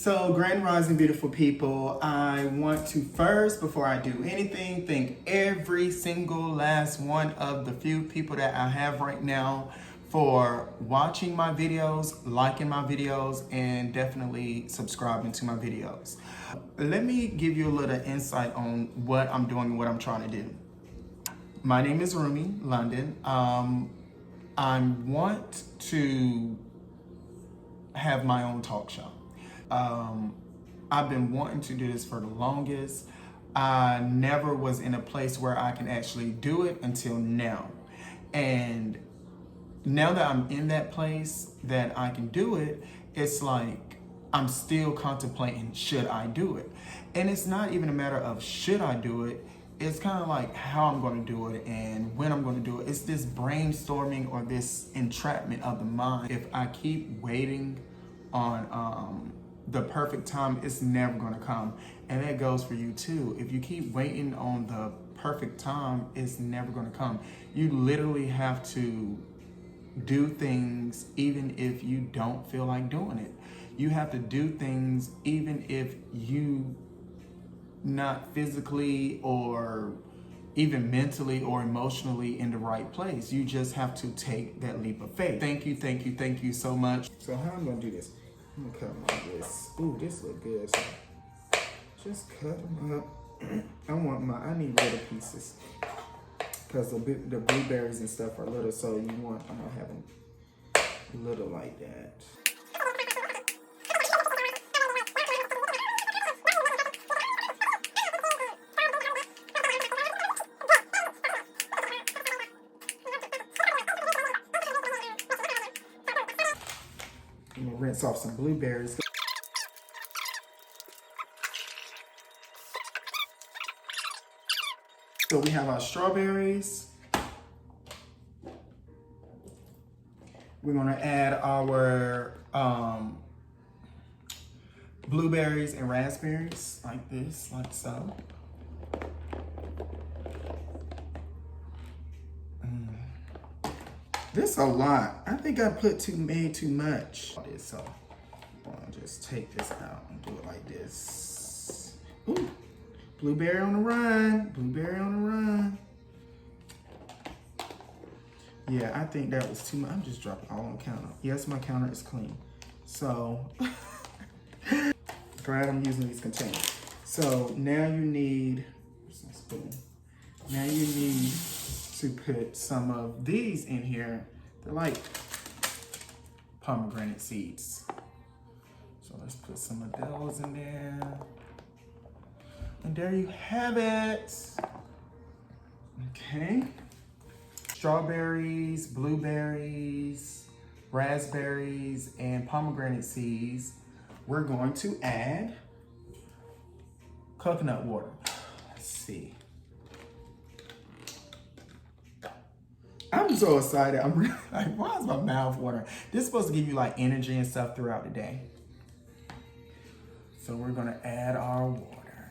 So, Grand Rising, beautiful people, I want to first, before I do anything, thank every single last one of the few people that I have right now for watching my videos, liking my videos, and definitely subscribing to my videos. Let me give you a little insight on what I'm doing and what I'm trying to do. My name is Rumi London. I want to have my own talk show. I've been wanting to do this for the longest. I never was in a place where I can actually do it until now. And now that I'm in that place that I can do it, it's like I'm still contemplating, should I do it? And it's not even a matter of should I do it, it's kind of like how I'm going to do it and when I'm going to do it. It's this brainstorming or this entrapment of the mind. If I keep waiting on the perfect time, it's never going to come. And that goes for you too. If you keep waiting on the perfect time, it's never going to come. You literally have to do things even if you don't feel like doing it. You have to do things even if you not physically or even mentally or emotionally in the right place. You just have to take that leap of faith. Thank you so much. So how I'm gonna do this? I'm gonna cut them like this. Ooh, this look good. So just cut them up. I need little pieces because the blueberries and stuff are little, so I'm gonna have them little like that. I'm gonna rinse off some blueberries. So we have our strawberries. We're gonna add our blueberries and raspberries like this, like so. This is a lot. I think I made too much. So I'm gonna just take this out and do it like this. Ooh, blueberry on the run, blueberry on the run. Yeah, I think that was too much. I'm just dropping all on the counter. Yes, my counter is clean. So, glad I'm using these containers. So now you need, now you need to put some of these in here. They're like pomegranate seeds. So let's put some of those in there. And there you have it. Okay. Strawberries, blueberries, raspberries, and pomegranate seeds. We're going to add coconut water. Let's see. I'm so excited. I'm really like, why is my mouth watering? This is supposed to give you like energy and stuff throughout the day. So we're gonna add our water,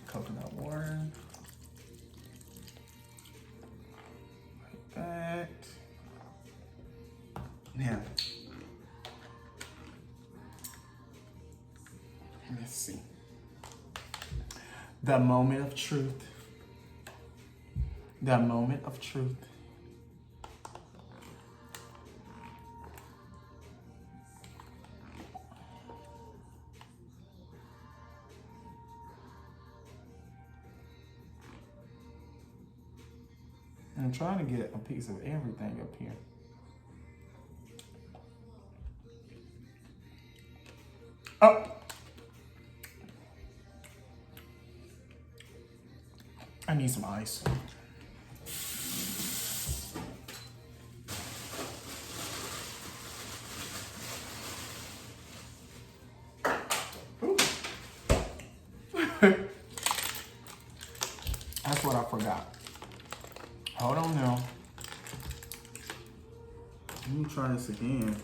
coconut water. Like that. Now, let's see. The moment of truth. The moment of truth. I'm trying to get a piece of everything up here. Oh! I need some ice. That's what I forgot. Hold on now. Let me try this again.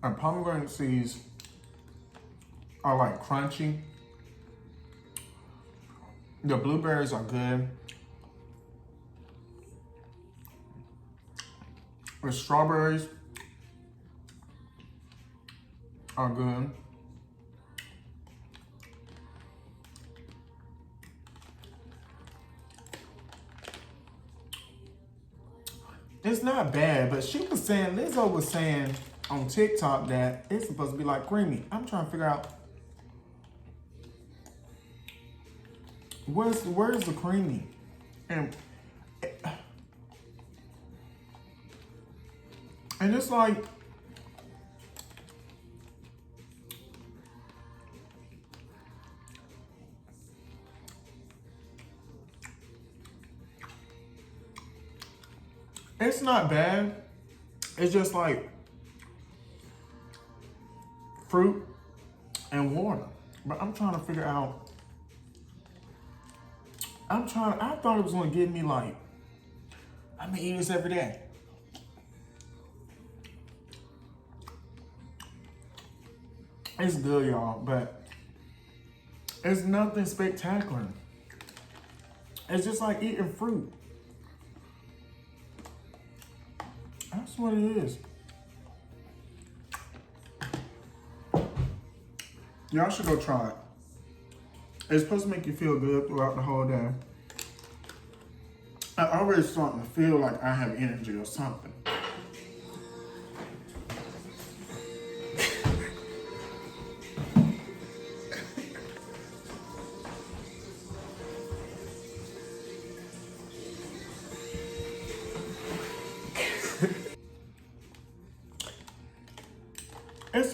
And pomegranate seeds are like crunchy. The blueberries are good. The strawberries are good. It's not bad, but she was saying, Lizzo was saying on TikTok that it's supposed to be like creamy. I'm trying to figure out where's the creamy? And it's like, it's not bad. It's just like fruit and water. But I'm trying to figure out, I thought it was gonna give me like, I'm gonna eat this every day. It's good, y'all, but it's nothing spectacular. It's just like eating fruit. That's what it is. Y'all should go try it. It's supposed to make you feel good throughout the whole day. I already starting to feel like I have energy or something.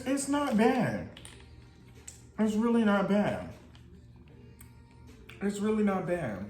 It's not bad. It's really not bad. It's really not bad.